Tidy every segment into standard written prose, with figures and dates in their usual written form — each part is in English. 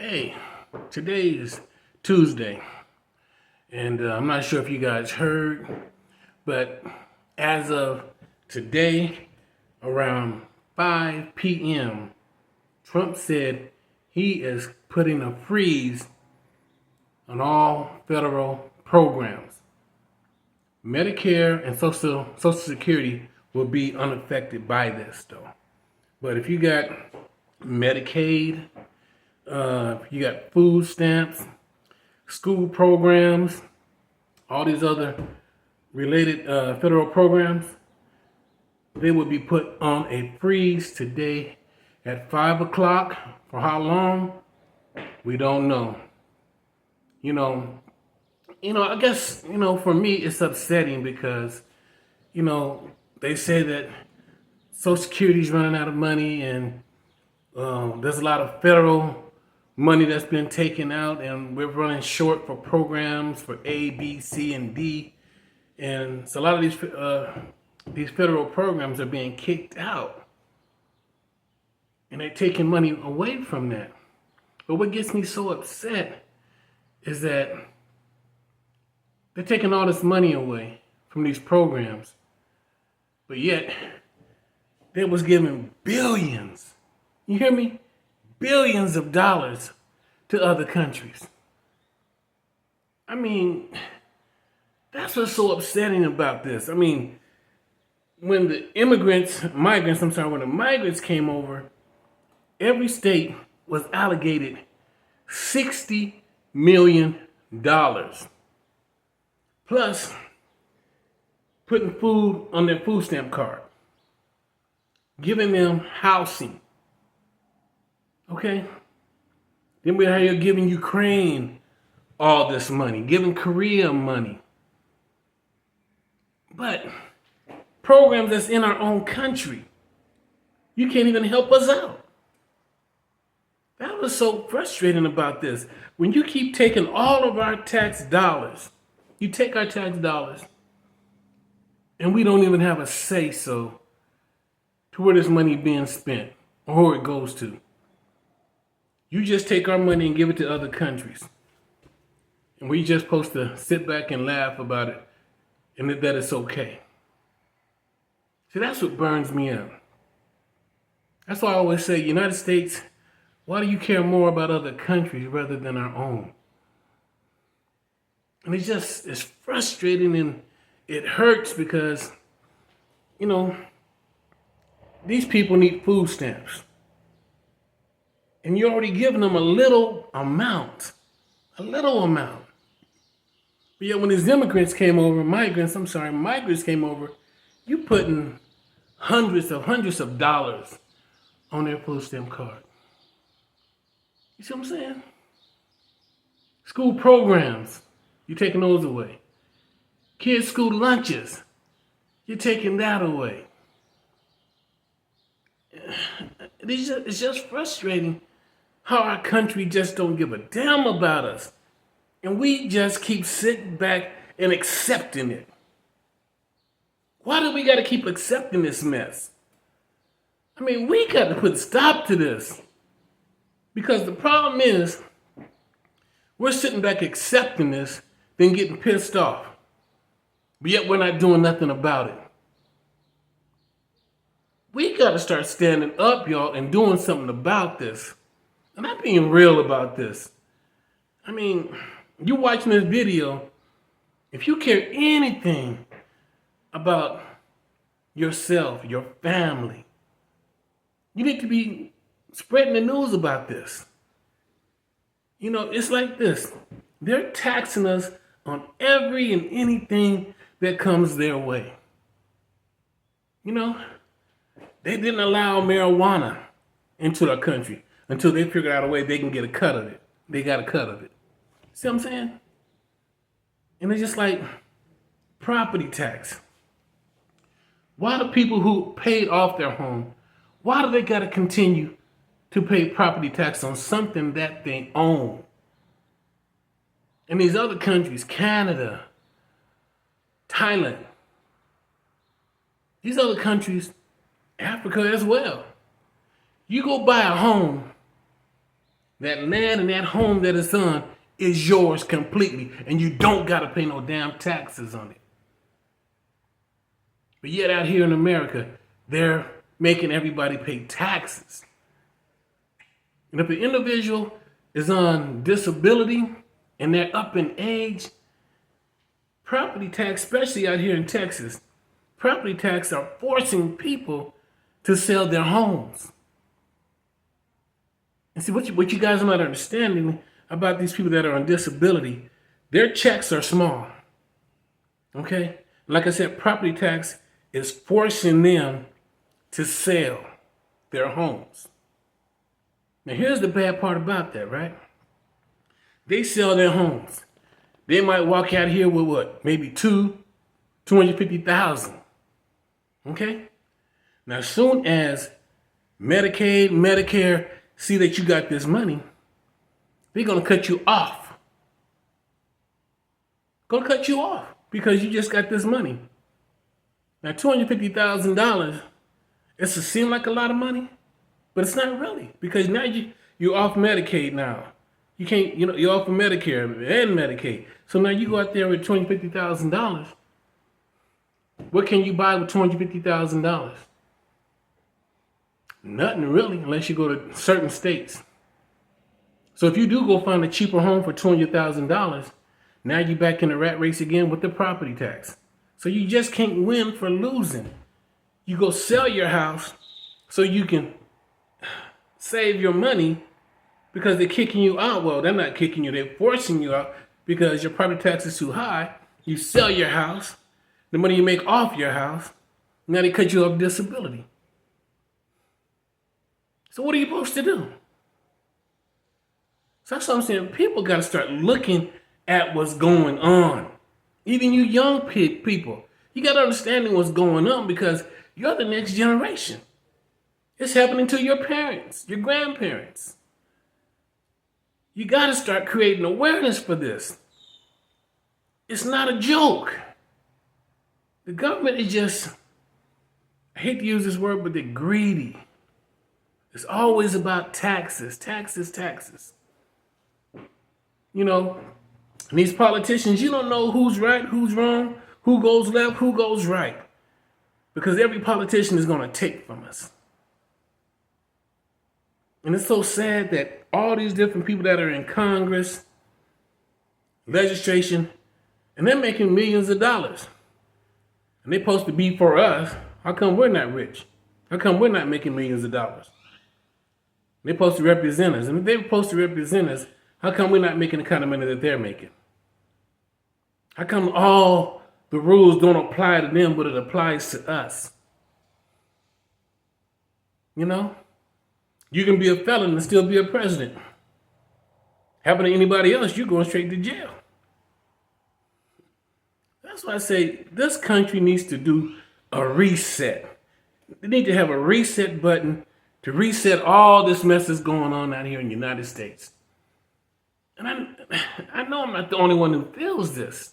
Hey, today is Tuesday, and I'm not sure if you guys heard, but as of today, around 5 p.m., Trump said he is putting a freeze on all federal programs. Medicare and Social Security will be unaffected by this, though. But if you got Medicaid, you got food stamps, school programs, all these other related federal programs, they will be put on a freeze today at 5 o'clock. For how long? We don't know. I guess, for me, it's upsetting because, they say that Social Security's running out of money and there's a lot of federal money that's been taken out, and we're running short for programs for A, B, C, and D. And so a lot of these federal programs are being kicked out, and they're taking money away from that. But what gets me so upset is that they're taking all this money away from these programs, but yet they was giving billions. You hear me? Billions of dollars to other countries. I mean, that's what's so upsetting about this. I mean, when the migrants came over, every state was allocated $60 million. Plus, putting food on their food stamp card, giving them housing. Okay? Then we're here giving Ukraine all this money, giving Korea money. But programs that's in our own country, you can't even help us out. That was so frustrating about this. When you keep taking all of our tax dollars, you take our tax dollars, and we don't even have a say-so to where this money being spent or who it goes to. You just take our money and give it to other countries. And we just supposed to sit back and laugh about it and that it's okay. See, that's what burns me up. That's why I always say, United States, why do you care more about other countries rather than our own? And it's frustrating and it hurts because, these people need food stamps. And you're already giving them a little amount. But yet when these migrants came over, you putting hundreds of dollars on their food stamp card. You see what I'm saying? School programs, you're taking those away. Kids' school lunches, you're taking that away. It's just frustrating how our country just don't give a damn about us. And we just keep sitting back and accepting it. Why do we got to keep accepting this mess? I mean, we got to put a stop to this. Because the problem is, we're sitting back accepting this, then getting pissed off. But yet we're not doing nothing about it. We got to start standing up, y'all, and doing something about this. And I'm being real about this. I mean, you watching this video, if you care anything about yourself, your family, you need to be spreading the news about this. It's like this. They're taxing us on every and anything that comes their way. They didn't allow marijuana into our country until they figured out a way they can get a cut of it. They got a cut of it. See what I'm saying? And it's just like property tax. Why do people who paid off their home, why do they got to continue to pay property tax on something that they own? In these other countries, Canada, Thailand, these other countries, Africa as well. You go buy a home That land and that home that it's on is yours completely, and you don't got to pay no damn taxes on it. But yet out here in America, they're making everybody pay taxes. And if an individual is on disability and they're up in age, property tax, especially out here in Texas, property tax are forcing people to sell their homes. And see, what you guys are not understanding about these people that are on disability, their checks are small. Okay? Like I said, property tax is forcing them to sell their homes. Now, here's the bad part about that, right? They sell their homes. They might walk out here with what? Maybe $250,000. Okay? Now, as soon as Medicaid, Medicare see that you got this money, they're going to cut you off. Going to cut you off because you just got this money. Now, $250,000, it seem like a lot of money, but it's not really, because now you're off Medicaid now. You can't, you're off of Medicare and Medicaid. So now you go out there with $250,000. What can you buy with $250,000? Nothing really, unless you go to certain states. So if you do go find a cheaper home for $200,000, now you're back in the rat race again with the property tax. So you just can't win for losing. You go sell your house so you can save your money because they're kicking you out. Well, they're not kicking you, they're forcing you out because your property tax is too high. You sell your house, the money you make off your house, now they cut you off disability. So what are you supposed to do? So that's what I'm saying. People got to start looking at what's going on. Even you young people, you got to understand what's going on because you're the next generation. It's happening to your parents, your grandparents. You got to start creating awareness for this. It's not a joke. The government is just, I hate to use this word, but they're greedy. It's always about taxes, taxes, taxes. And these politicians, you don't know who's right, who's wrong, who goes left, who goes right. Because every politician is going to take from us. And it's so sad that all these different people that are in Congress, legislation, and they're making millions of dollars. And they're supposed to be for us. How come we're not rich? How come we're not making millions of dollars? They're supposed to represent us. And if they're supposed to represent us, how come we're not making the kind of money that they're making? How come all the rules don't apply to them, but it applies to us? You can be a felon and still be a president. Happen to anybody else, you're going straight to jail. That's why I say this country needs to do a reset. They need to have a reset button to reset all this mess that's going on out here in the United States. And I know I'm not the only one who feels this.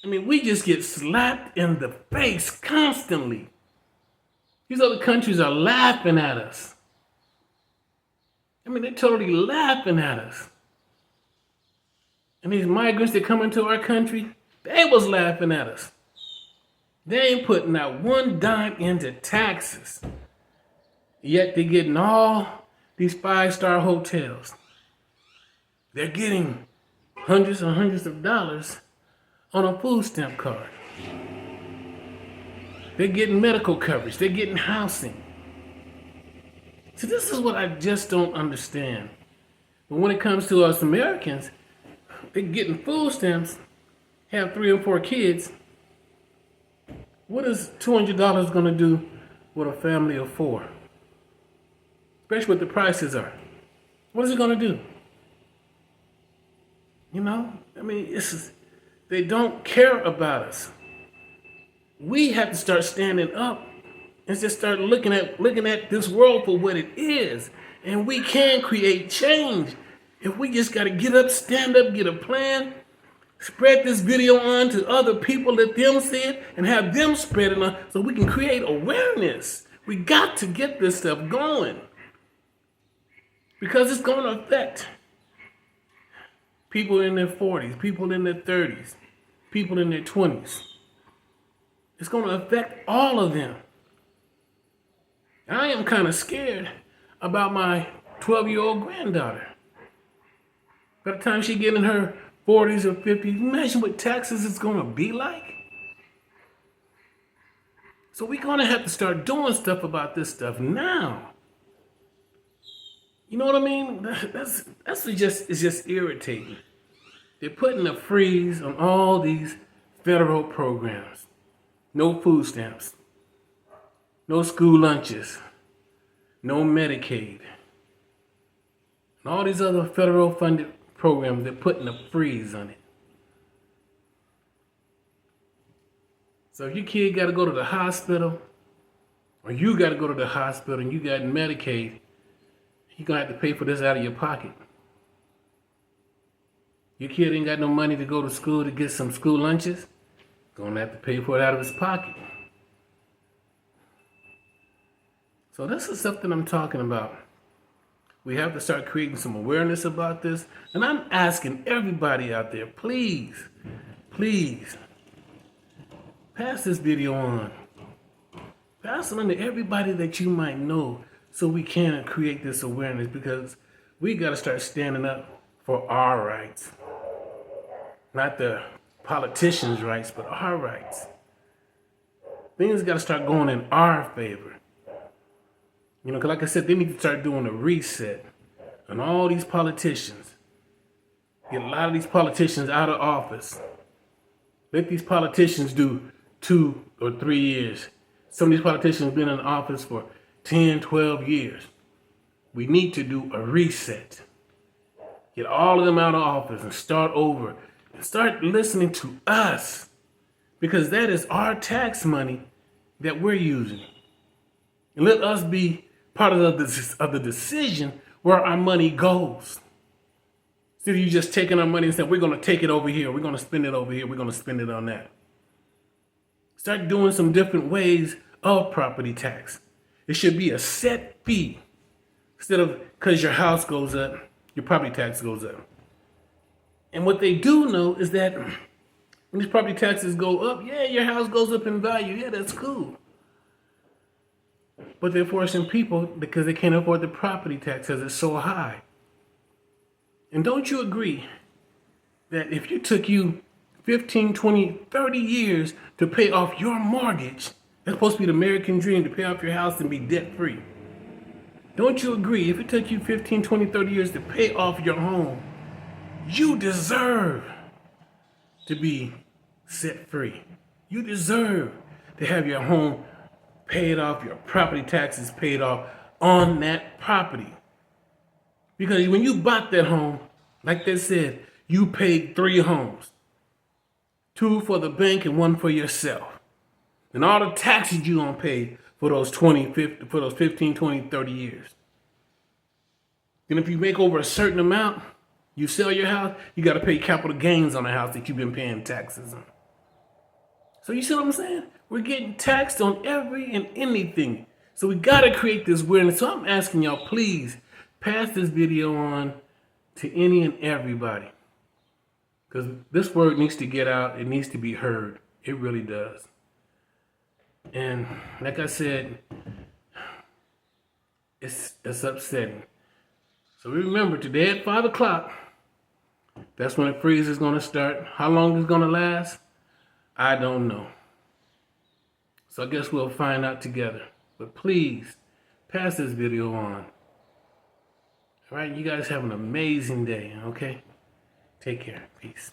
I mean, we just get slapped in the face constantly. These other countries are laughing at us. I mean, they're totally laughing at us. And these migrants that come into our country, they was laughing at us. They ain't putting out one dime into taxes. Yet they're getting all these 5-star hotels. They're getting hundreds and hundreds of dollars on a food stamp card. They're getting medical coverage. They're getting housing. So this is what I just don't understand. But when it comes to us Americans, they're getting food stamps, have 3 or 4 kids. What is $200 going to do with a family of 4? Especially what the prices are. What is it going to do? They don't care about us. We have to start standing up and just start looking at this world for what it is. And we can create change. If we just got to get up, stand up, get a plan, spread this video on to other people, let them see it, and have them spread it on so we can create awareness. We got to get this stuff going. Because it's going to affect people in their 40s, people in their 30s, people in their 20s. It's going to affect all of them. I am kind of scared about my 12-year-old granddaughter. By the time she get in her 40s or 50s, imagine what taxes is going to be like. So we're going to have to start doing stuff about this stuff now. You know what I mean? That's it's just irritating. They're putting a freeze on all these federal programs. No food stamps. No school lunches. No Medicaid. And all these other federal funded programs, they're putting a freeze on it. So if your kid got to go to the hospital, or you got to go to the hospital and you got Medicaid, you're going to have to pay for this out of your pocket. Your kid ain't got no money to go to school to get some school lunches, going to have to pay for it out of his pocket. So this is something I'm talking about. We have to start creating some awareness about this. And I'm asking everybody out there, please, pass this video on. Pass it on to everybody that you might know so we can create this awareness, because we got to start standing up for our rights. Not the politicians' rights, but our rights. Things got to start going in our favor. You know, because like I said, they need to start doing a reset on all these politicians. Get a lot of these politicians out of office. Let these politicians do 2 or 3 years. Some of these politicians have been in office for 10, 12 years. We need to do a reset. Get all of them out of office and start over. And start listening to us. Because that is our tax money that we're using. And let us be part of the decision where our money goes. Instead of you just taking our money and saying, we're going to take it over here, we're going to spend it over here, we're going to spend it on that. Start doing some different ways of property tax. It should be a set fee. Instead of, because your house goes up, your property tax goes up. And what they do know is that when these property taxes go up, yeah, your house goes up in value. Yeah, that's cool. But they're forcing people because they can't afford the property tax because it's so high. And don't you agree that if it took you 15, 20, 30 years to pay off your mortgage, that's supposed to be the American dream, to pay off your house and be debt free. Don't you agree if it took you 15, 20, 30 years to pay off your home, you deserve to be set free. You deserve to have your home paid off, your property taxes paid off on that property. Because when you bought that home, like they said, you paid 3 homes. 2 for the bank and 1 for yourself. And all the taxes you don't pay for those 15, 20, 30 years. And if you make over a certain amount, you sell your house, you got to pay capital gains on the house that you've been paying taxes on. So you see what I'm saying? We're getting taxed on every and anything. So we got to create this awareness. So I'm asking y'all, please pass this video on to any and everybody. Because this word needs to get out. It needs to be heard. It really does. And like I said, it's upsetting. So remember, today at 5 o'clock, that's when the freeze is going to start. How long it's going to last? I don't know. So I guess we'll find out together. But please, pass this video on. All right, you guys have an amazing day, okay? Take care. Peace.